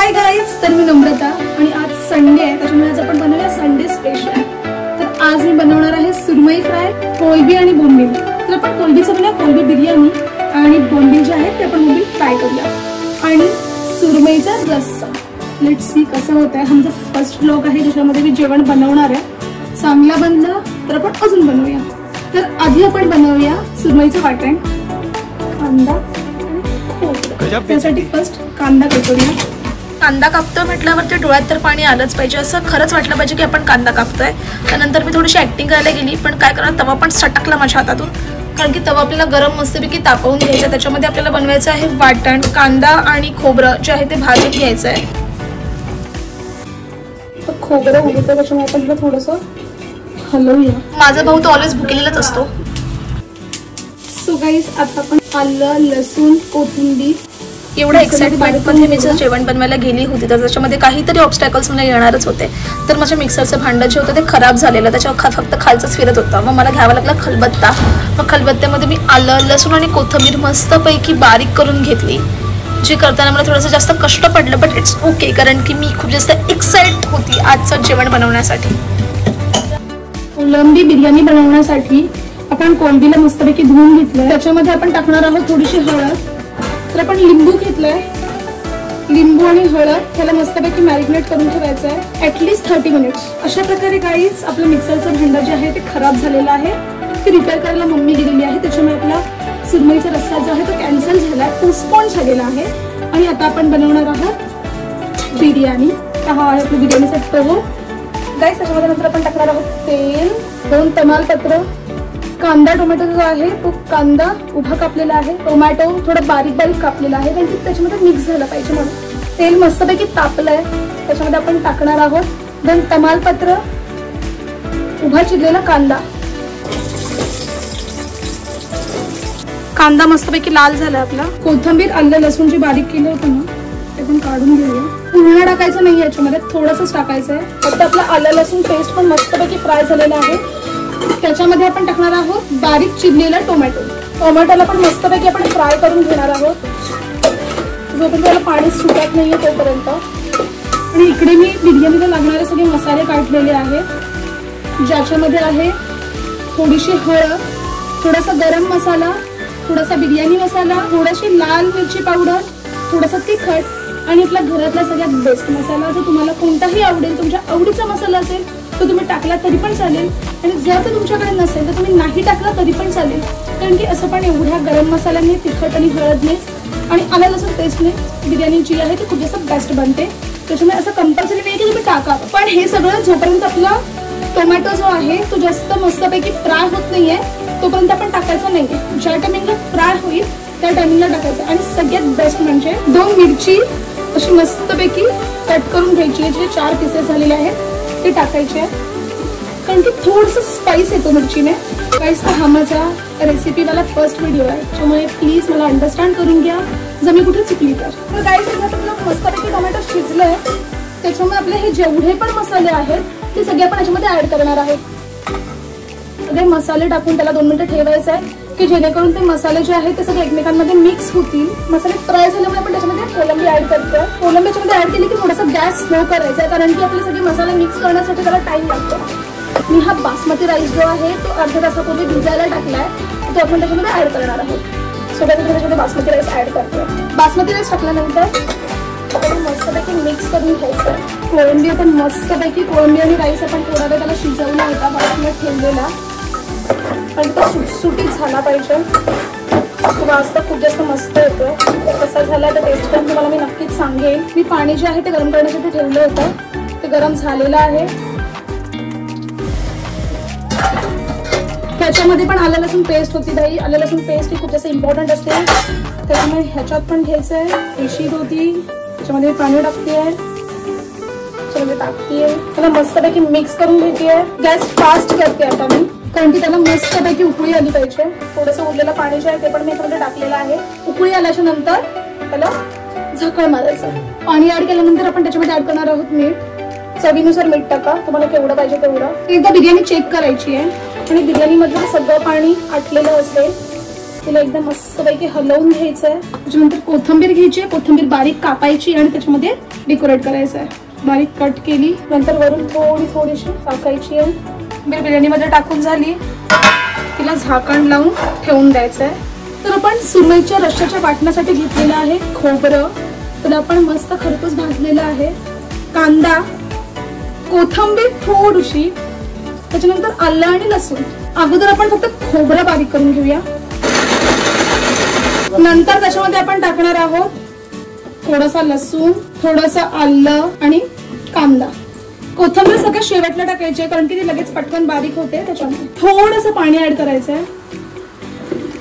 Hi guys, तर मी नम्रता आणि आज संडे आहे, त्याच्यामुळे आज आपण बनवूया संडे स्पेशल। तर आज मी बनवणार आहे सुरमई फ्राय, कोळंबी आणि बोंबील। तर आपण कोळंबीचं बनवूया कोळंबी बिर्याणी आणि बोंबील जे आहे ते आपण बोंबील फ्राय करूया आणि सुरमईचा रस्सा। लेट्स सी कसं होत आहे। आमचा फर्स्ट व्लॉग आहे ज्याच्यामध्ये मी जेवण बनवणार आहे। चांगला बनला तर आपण अजून बनवूया। तर आधी आपण बनवूया सुरमईचं वाटण, कांदा आणि खोबरं। त्यासाठी फर्स्ट कांदा कापूया। कांदा कापतोय म्हटल्यावर ते डोळ्यात तर पाणी आलंच पाहिजे, असं खरंच वाटलं पाहिजे की आपण कांदा कापतोय। त्यानंतर मी थोडीशी ऍक्टिंग करायला गेली, पण काय करणार, तवा पण सटकला माझ्या हातातून, कारण की तवा आपल्याला गरम मस्तपैकी तापवून घ्यायचा। त्याच्यामध्ये आपल्याला बनवायचं आहे वाटण, कांदा आणि खोबरं जे आहे ते भाजून घ्यायचं आहे। खोबरं उडतं त्याच्यामुळे आपण थोडंसं हलवूया। माझा भाऊ तो ऑलवेज भुकेलेलाच असतो। सो गाईज, आता आपण आलं, लसूण, कोथिंबीर एवढं एक्साइटमेंटमध्ये मी जर जेवण बनवायला गेली होती तर त्याच्यामध्ये काहीतरी ऑब्स्टॅकल्स मला येणारच होते। तर माझ्या मिक्सरचं भांडं जे होतं ते खराब झालेलं, त्याच्यावर फक्त खालचंच फिरत होतं। मग मला घ्यावा लागला खलबत्ता। मग खलबत्त्यामध्ये मी आलं, लसूण आणि कोथिंबीर मस्तपैकी बारीक करून घेतली। जी करताना मला थोडंसं जास्त कष्ट पडलं, बट इट्स ओके, कारण की मी खूप जास्त एक्साइट होती आजचं जेवण बनवण्यासाठी। कोळंबी बिर्याणी बनवण्यासाठी आपण कोळंबीला मस्तपैकी धुवून घेतलंय। त्याच्यामध्ये आपण टाकणार आहोत थोडीशी हळद। तर आपण लिंबू घेतलंय, लिंबू आणि हळद ह्याला मस्तपैकी मॅरिनेट करून ठेवायचं आहे ऍटलीस्ट 30 मिनिट्स। अशा प्रकारे गाईज आपलं मिक्सरचं भांडं जे आहे ते खराब झालेलं आहे, ते रिपेअर करायला मम्मी गेलेली आहे। त्याच्यामुळे आपला सुरमईचा रस्सा जो आहे तो कॅन्सल झाला, पोस्टपोन झालेला आहे। आणि आता आपण बनवणार आहोत बिर्याणी। हा आहे आपली बिर्याणीचा तवा गाईज। त्याच्यामध्ये नंतर आपण टाकणार आहोत तेल, 2 तमालपत्र, कांदा, टोमॅटो जो आहे तो कांदा उभा कापलेला आहे, टोमॅटो थोडं बारीक बारीक कापलेला आहे, कारण की त्याच्यामध्ये मिक्स झालं पाहिजे म्हणून। तेल मस्तपैकी तापलंय, त्याच्यामध्ये आपण टाकणार आहोत 2 तमालपत्र, उभा चिरलेला कांदा। कांदा मस्तपैकी लाल झाला आपला। कोथिंबीर, आलं, लसूण जे बारीक केलं होतं ना ते पण काढून घेऊया। पूर्ण टाकायचं नाही, याच्यामध्ये थोडंसंच टाकायचं आहे। फक्त आपलं आलं लसूण पेस्ट पण मस्तपैकी फ्राय झालेलं आहे। त्याच्यामध्ये आपण टाकणार आहोत बारीक चिरलेला टोमॅटो। टोमॅटोला पण मस्तपैकी आपण फ्राय करून घेणार आहोत, जोपर्यंत त्याला पाणी सुटत नाहीये तोपर्यंत। आणि इकडे मी बिर्याणीला लागणारे सगळे मसाले काढलेले आहेत, ज्याच्यामध्ये आहे थोडीशी हळद, थोडासा गरम मसाला, थोडासा बिर्याणी मसाला, थोडीशी लाल मिरची पावडर, थोडासा तिखट आणि आपला घरातला सगळ्यात बेस्ट मसाला। जो तुम्हाला कोणताही आवडेल, तुमच्या आवडीचा मसाला असेल तो तुम्ही टाकला तरी पण चालेल, आणि जर तो तुमच्याकडे नसेल तर तुम्ही नाही टाकला तरी पण चालेल, कारण की असं पण एवढ्या गरम मसाल्याने, तिखट आणि हळदने आणि आलं लसूण पेस्टने बिर्याणी जी आहे ती खूप जास्त बेस्ट बनते। त्याच्यामुळे असं कंपल्सरी नाही की तुम्ही टाका, पण हे सगळं जोपर्यंत आपला टोमॅटो जो आहे तो जास्त मस्तपैकी फ्राय होत नाहीये तोपर्यंत आपण टाकायचं नाहीये। ज्या टायमिंगला फ्राय होईल त्या टायमिंगला टाकायचं। आणि सगळ्यात बेस्ट म्हणजे 2 मिरची अशी मस्तपैकी कट करून घ्यायची, जे 4 पीसेस झालेले आहेत ते टाकायचे आहे, कारण की थोडंसं स्पाइस येतो मिरचीने। गाईज, हा माझा रेसिपी वाला फर्स्ट व्हिडिओ आहे, त्यामुळे प्लीज मला अंडरस्टँड करून घ्या जर मी कुठे चुकली तर। गाईज, आपलं मस्तपैकी टोमॅटो शिजलंय, त्याच्यामुळे आपले हे जेवढे पण मसाले आहेत ते सगळे आपण याच्यामध्ये ऍड करणार आहोत। सगळे मसाले टाकून त्याला 2 मिनिटं ठेवायचं आहे, की जेणेकरून ते मसाले जे आहेत ते सगळे एकमेकांमध्ये मिक्स होतील। मसाले फ्राय झाल्यामुळे आपण त्याच्यामध्ये कोळंबी ऍड करतोय। कोळंबी याच्यामध्ये ऍड केली की थोडासा गॅस स्लो करायचा आहे, कारण की आपले सगळे मसाले मिक्स करण्यासाठी त्याला टाइम लागतो। मी हा बासमती राईस जो आहे तो अर्ध्या तासापूर्वी भिजायला टाकलाय, तो आपण त्याच्यामध्ये ऍड करणार आहोत। सगळ्यात त्याच्यामध्ये बासमती राईस ऍड करतोय। बासमती राईस टाकल्यानंतर आपण मस्तपैकी मिक्स करून घ्यायचं। कोळंबी आपण मस्तपैकी, कोळंबी आणि राईस आपण थोडा वेळ त्याला शिजवला होता, बाजूला ठेवलेला, आणि तो सुटसुटीत झाला पाहिजे। वास तर खूप जास्त मस्त येतोय, कसा झाला तर टेस्ट पण तुम्हाला मी नक्कीच सांगेन। मी पाणी जे आहे ते गरम करण्यासाठी ठेवलं होतं, ते गरम झालेलं आहे। त्याच्यामध्ये पण आलं लसूण पेस्ट होती बाई, आलं लसूण पेस्ट ही खूप जास्त इम्पॉर्टंट असते, त्याच्यामुळे ह्याच्यात पण घ्यायचंय। रेशीद होती, त्याच्यामध्ये पाणी टाकते आहे, त्याच्यामध्ये टाकते, त्याला मस्तपैकी मिक्स करून घेते। गॅस फास्ट करते आता मी, कारण की त्याला मस्तपैकी उकळी आली पाहिजे। थोडंसं उरलेलं पाणी जे आहे ते पण मी याच्यामध्ये टाकलेलं आहे। उकळी आल्याच्या नंतर त्याला झाकण मारायचं। पाणी ऍड केल्यानंतर आपण त्याच्यामध्ये ऍड करणार आहोत मीठ, चवीनुसार मीठ टाका, तुम्हाला केवढं पाहिजे तेवढं। एकदा बिर्याणी चेक करायची आहे, आणि बिर्याणीमध्ये सगळं पाणी आटलेलं असेल तिला एकदम मस्तपैकी हलवून घ्यायचं आहे. त्याच्यानंतर कोथिंबीर घ्यायची आहे, कोथिंबीर बारीक कापायची आणि त्याच्यामध्ये डेकोरेट करायचं आहे. बारीक कट केली, नंतर वरून थोडीशी टाकायची आहे. बिर्याणीमध्ये टाकून झाली, तिला झाकण लावून ठेवून द्यायचं आहे. तर आपण सुरमईच्या रश्श्याच्या वाटण्यासाठी घेतलेलं आहे खोबरं, त्याला आपण मस्त खरपूस भाजलेलं आहे. कांदा, कोथिंबीर थोडीशी, त्याच्यानंतर आलं आणि लसूण. अगोदर आपण फक्त खोबरं बारीक करून घेऊया. नंतर त्याच्यामध्ये आपण टाकणार आहोत थोडासा लसूण, थोडंसं आलं आणि कांदा. कोथिंबीर सगळ्या शेवटला टाकायची कारण की ती लगेच पटकन बारीक होते. त्याच्यामध्ये थोडंसं पाणी ऍड करायचंय.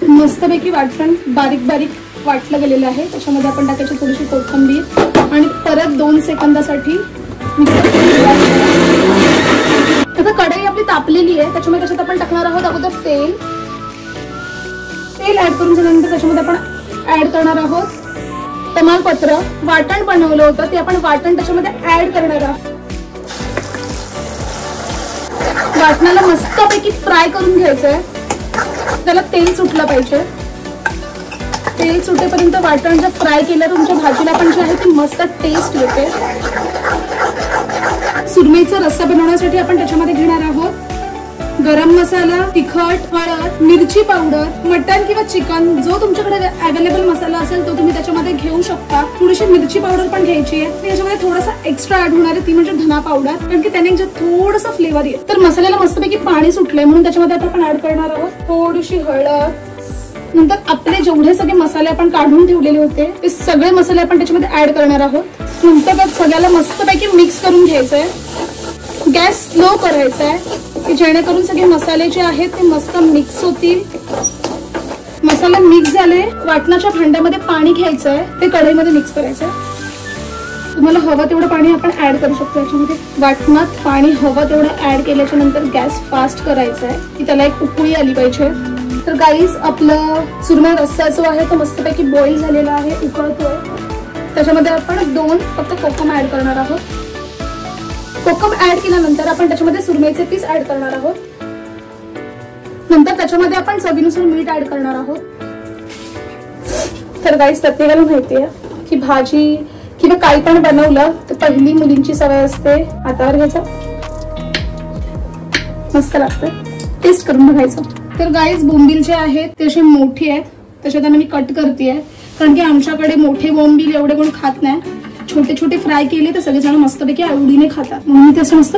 मस्तपैकी वाटण बारीक वाटलं गेलेलं आहे. त्याच्यामध्ये आपण टाकायची थोडीशी कोथिंबीर आणि परत 2 सेकंदासाठी मिक्सर करून. आता कढई आपली तापलेली आहे, त्याच्यामध्ये त्याच्यात आपण टाकणार आहोत अगोदर तेल ऍड करून झाल्यानंतर त्याच्यामध्ये आपण ऍड करणार आहोत तमालपत्र. वाटण बनवलं होतं ते आपण वाटण त्याच्यामध्ये ऍड करणार आहोत. वाटणाला मस्तपैकी फ्राय करून घ्यायचंय. त्याला तेल सुटलं पाहिजे. तेल सुटेपर्यंत वाटण जर फ्राय केलं तर तुमच्या भाजीला पण जे आहे ती मस्त टेस्ट येते. सुरमईचा रस्सा बनवण्यासाठी आपण त्याच्यामध्ये घेणार आहोत गरम मसाला, तिखट, हळद, मिरची पावडर, मटन किंवा चिकन जो तुमच्याकडे अवेलेबल मसाला असेल तो तुम्ही त्याच्यामध्ये घेऊ शकता. थोडीशी मिरची पावडर पण घ्यायची आहे. त्याच्यामध्ये थोडासा एक्स्ट्रा ऍड होणार आहे ती म्हणजे धना पावडर, कारण की त्याने जे थोडंसं फ्लेवर येईल. तर मसाल्याला मस्तपैकी पाणी सुटलंय म्हणून त्याच्यामध्ये आपण ऍड करणार आहोत थोडीशी हळद. नंतर आपले जेवढे सगळे मसाले आपण काढून ठेवलेले होते ते सगळे मसाले आपण त्याच्यामध्ये ऍड करणार आहोत. नंतर त्यात सगळ्याला मस्तपैकी मिक्स करून घ्यायचंय. गॅस स्लो करायचा आहे की जेणेकरून सगळे मसाले जे आहेत ते मस्त मिक्स होतील. मसाले मिक्स झाले, वाटणाच्या भांड्यामध्ये पाणी घ्यायचंय, ते कढईमध्ये मिक्स करायचंय. तुम्हाला हवं तेवढं पाणी आपण ऍड करू शकतो याच्यामध्ये. वाटणात पाणी हवं तेवढं ऍड केल्याच्या नंतर गॅस फास्ट करायचा आहे की त्याला एक उकळी आली पाहिजे. तर गाईज आपलं सुरमई रस्सा जो आहे तो मस्तपैकी बॉईल झालेला आहे, उकळतोय. त्याच्यामध्ये आपण 2 फक्त कोकम ऍड करणार आहोत. कोकम ऍड केल्यानंतर आपण त्याच्यामध्ये सुरमईचे पीस ऍड करणार आहोत. नंतर त्याच्यामध्ये आपण चवीनुसार मीठ ऍड करणार आहोत. तर गाईज प्रत्येकाला माहिती आहे की भाजी किंवा काही पण बनवलं तर पहिली मुलींची सवय असते हातावर घ्यायचं, मस्त लागतं, टेस्ट करून बघायचं. तर गाईज बोंबील जे आहेत ते असे मोठे आहेत, त्याच्यात मी कट करते कारण की आमच्याकडे मोठे बोंबील एवढे कोण खात नाही. छोटे छोटे फ्राय केले तर सगळेजण मस्तपैकी आवडीने खातात, म्हणून मी ते असं मस्त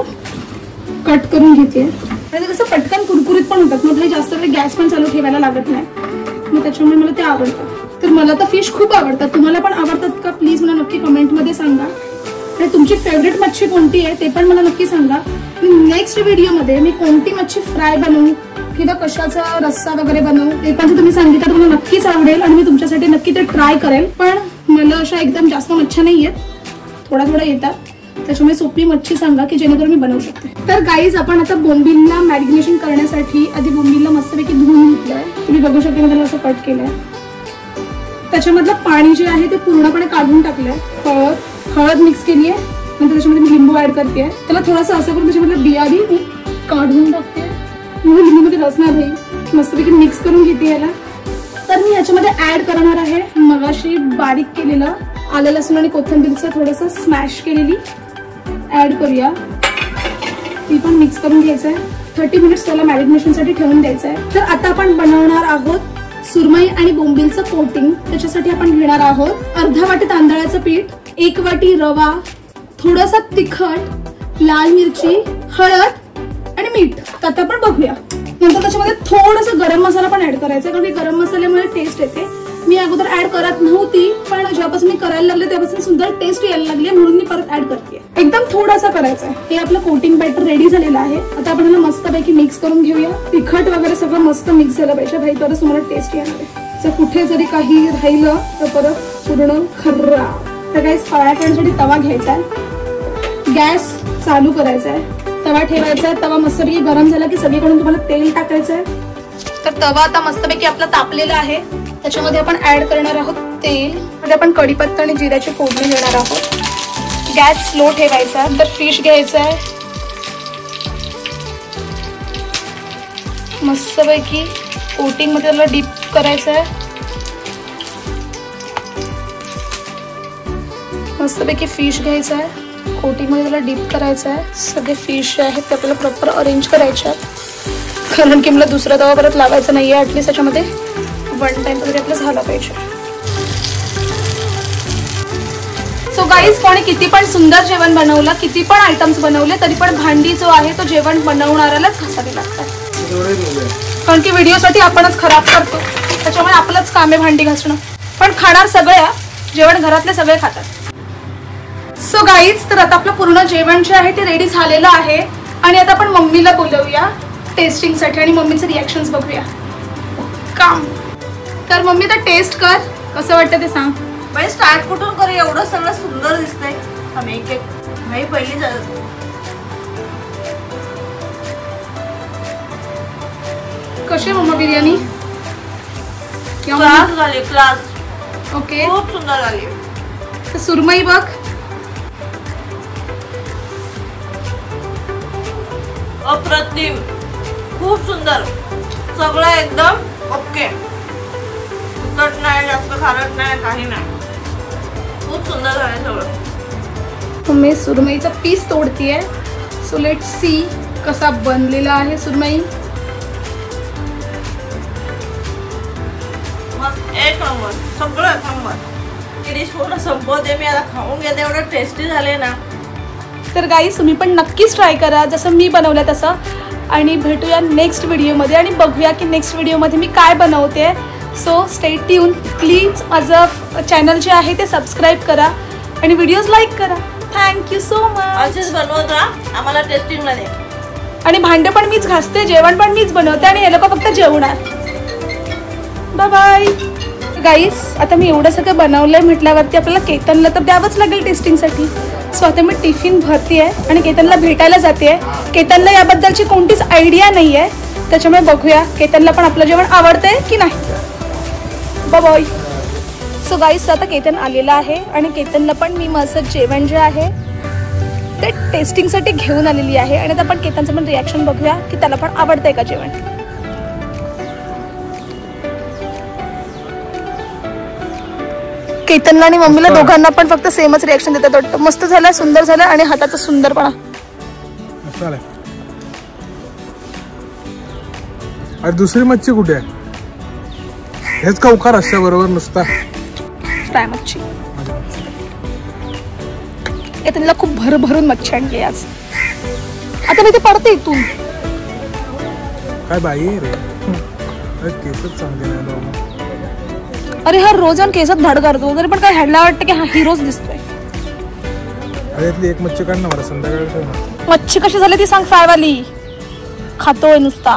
कट करून घेते. आणि कसं पटकन कुरकुरीत पण होतात, मग काही जास्त वेळ गॅस पण चालू ठेवायला लागत नाही, मग त्याच्यामुळे मला ते आवडतं. तर मला तर फिश खूप आवडतात. तुम्हाला पण आवडतात का प्लीज मला नक्की कमेंटमध्ये सांगा. आणि तुमची फेवरेट मच्छी कोणती आहे ते पण मला नक्की सांगा. नेक्स्ट व्हिडिओमध्ये मी कोणती मच्छी फ्राय बनवू किंवा कशाचा रस्सा वगैरे बनवू ते पण तुम्ही सांगितलं तर मला नक्कीच आवडेल आणि मी तुमच्यासाठी नक्की ते ट्राय करेल. पण मला अशा एकदम जास्त मच्छी नाही येत, थोडा येतात, त्याच्यामुळे सोपी मच्छी सांगा की जेणेकरून मी बनवू शकते. तर गाईज आपण आता बोंबीलला मॅरिनेशन करण्यासाठी आधी बोंबीलला मस्तपैकी धुवून घेतलंय. तुम्ही बघू शकता मी त्याला असं कट केलंय. त्याच्यामधलं पाणी जे आहे ते पूर्णपणे काढून टाकलंय. हळद मिक्स केली आहे, नंतर त्याच्यामध्ये मी लिंबू ऍड करते. त्याला थोडासा असं करून त्याच्यामधलं बियाही मी काढून टाकते. लिंबूमध्ये रस नाही भाई, मस्तपैकी मिक्स करून घेते याला. तर मी याच्यामध्ये ऍड करणार आहे मगाशी बारीक केलेलं आलं लसूण आणि कोथिंबीरचं थोडंसं स्मॅश केलेली ऍड करूया. ती पण मिक्स करून घ्यायचंय. 30 मिनिट्स त्याला मॅरिनेशनसाठी ठेवून द्यायचंय. तर आता आपण बनवणार आहोत सुरमई आणि बोंबीलचं कोटिंग. त्याच्यासाठी आपण घेणार आहोत अर्धा वाटी तांदळाचं पीठ, 1 वाटी रवा, थोडासा तिखट, लाल मिरची, हळद आणि मीठ. आता आपण बघूया. नंतर त्याच्यामध्ये थोडंसं गरम मसाला पण ऍड करायचा, कारण की गरम मसाल्यामुळे टेस्ट येते. मी अगोदर ऍड करत नव्हती, पण जेव्हापासून मी करायला लागले तेव्हापासून सुंदर टेस्ट यायला लागली, म्हणून मी परत ऍड करते. एकदम थोडासा करायचा आहे. हे आपलं कोटिंग बॅटर रेडी झालेलं आहे. आता आपण याला मस्तपैकी मिक्स करून घेऊया. तिखट वगैरे सगळं मस्त मिक्स झालं पाहिजे भाई, तरच तुम्हाला टेस्ट येणार आहे. जर कुठे जरी काही राहिलं तर परत पूर्ण खर्रा. तर काही फ्राय करण्यासाठी तवा घ्यायचा आहे, गॅस चालू करायचा आहे, तवा ठेवायचा आहे. तवा मस्तपैकी गरम झाला की सगळीकडून तुम्हाला तेल टाकायचं आहे. तर तवा आता मस्तपैकी आपला तापलेला आहे. त्याच्यामध्ये आपण ऍड करणार आहोत तेल. मध्ये आपण कढीपत्ता आणि जिऱ्याची फोडणी देणार आहोत. गॅस स्लो ठेवायचा. तर फिश घ्यायचा आहे, मस्तपैकी कोटिंग मध्ये त्याला डीप करायचं आहे. मस्तपैकी फिश घ्यायचं आहे, कोटिंगमध्ये त्याला डीप करायचं आहे. सगळे फिश जे आहेत ते आपल्याला प्रॉपर अरेंज करायचे आहेत, कारण की मला दुसरा तवा परत लावायचा नाही आहे. ॲटलीस्ट त्याच्यामध्ये 1 टाइम तरी आपलं झालं पाहिजे. सो गाईज, कोणी किती पण सुंदर जेवण बनवलं, किती पण आयटम्स बनवले, तरी पण भांडी जो आहे तो जेवण बनवणाऱ्यालाच घासावी लागतात. कारण की व्हिडिओसाठी आपणच खराब करतो, त्याच्यामुळे आपलंच काम आहे भांडी घासणं. पण खाणार सगळे, जेवण घरातले सगळे खातात. सो गाईज, तर आता आपलं पूर्ण जेवण जे आहे ते रेडी झालेलं आहे. आणि आता आपण मम्मीला बोलवूया टेस्टिंगसाठी आणि मम्मीचे रिॲक्शन्स बघूया. काम तर मम्मी, तर टेस्ट कर, कसं वाटतं ते सांग. भाई स्टार्ट कुठून करू, एवढं सगळं सुंदर दिसतंय. आम्ही एक एक भाई पहिली कशी मम्मा बिर्याणी? क्लास झाली, क्लास. ओके, खूप सुंदर झाली. तर सुरमई बघ. अप्रतिम, खूप सुंदर, सगळं एकदम ओके. तिखट नाही, जास्त खारट नाही, काही नाही. खूप सुंदर झालं सगळं. मम्मी सुरमईचा पीस तोडतीये. सो लेट सी कसा बनलेला आहे सुरमई. मस्त, एक नंबर, सगळं एक नंबर. ही डिश पूर्ण संपवते मी आता, खाऊन घेते. एवढं टेस्टी झाले ना. तर गाईस, तुम्ही पण नक्कीच ट्राय करा जसं मी बनवलं तसं. आणि भेटूया नेक्स्ट व्हिडिओमध्ये आणि बघूया की नेक्स्ट व्हिडिओमध्ये मी काय बनवते. So stay tune. प्लीज माझं चॅनल जे आहे ते सबस्क्राईब करा आणि व्हिडिओज लाईक करा. Thank you so much. असेच बनवत राहा, आम्हाला टेस्टिंगला दे. आणि भांडे पण मीच घासते, जेवण पण मीच बनवते आणि हे लोक फक्त जेवणार. Bye bye. गाईस, आता मी एवढं सगळं बनवलंय म्हटल्यावरती आपल्याला केतनला तर द्यावंच लागेल टेस्टिंगसाठी. सो आता मी टिफिन भरते आहे आणि केतनला भेटायला जाते आहे. केतनला याबद्दलची कोणतीच आयडिया नाही आहे, त्याच्यामुळे बघूया केतनला पण आपलं जेवण आवडतंय की नाही. Bye bye. सो गाईस, आता केतन आलेला आहे आणि केतनला पण मी माझं जेवण जे आहे ते टेस्टिंगसाठी घेऊन आलेली आहे. आणि आता आपण केतनचं पण रिॲक्शन बघूया की त्याला पण आवडतंय का जेवण. केतनला आणि मम्मीला दोघांना पण फक्त सेमच रिॲक्शन देतात वाटतं. मस्त झालं, सुंदर झालं आणि हाताचा सुंदरपणा. अरे दुसरी मच्छी कुठे आहे? हेच का उकार रस्त्या बरोबर नुसता फ्राय मच्छी. केतनला खूप भरभरून मच्छी आणली आज. आता मी ते पडते इथून. काय बाई रे, केसच चांगले नाही बाबा. अरे हा रोज आणि केसात धड करतो, तरी पण काय ह्याला वाटतं की हा हिरोच दिसतोय. अरे इथली एक मच्छी काढ ना मला, संध्याकाळी. मच्छी कशी झाली ती सांग. फ्रायवाली खातोय नुसता.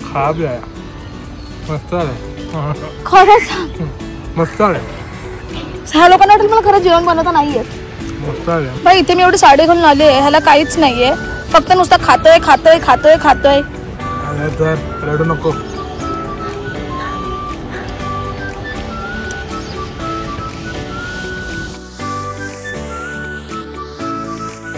खा बी आहे, मस्त आहे. खरं सांग, मस्त आहे. ह्या लोकांना वाटेल मला खरं जेवण बनवता नाही येत. मस्त आहे. बाई इथे मी एवढी साडी घालून आली आहे, ह्याला काहीच नाहीये, फक्त नुसतं खातोय खातोय खातोय खातोय. तर रडू नको.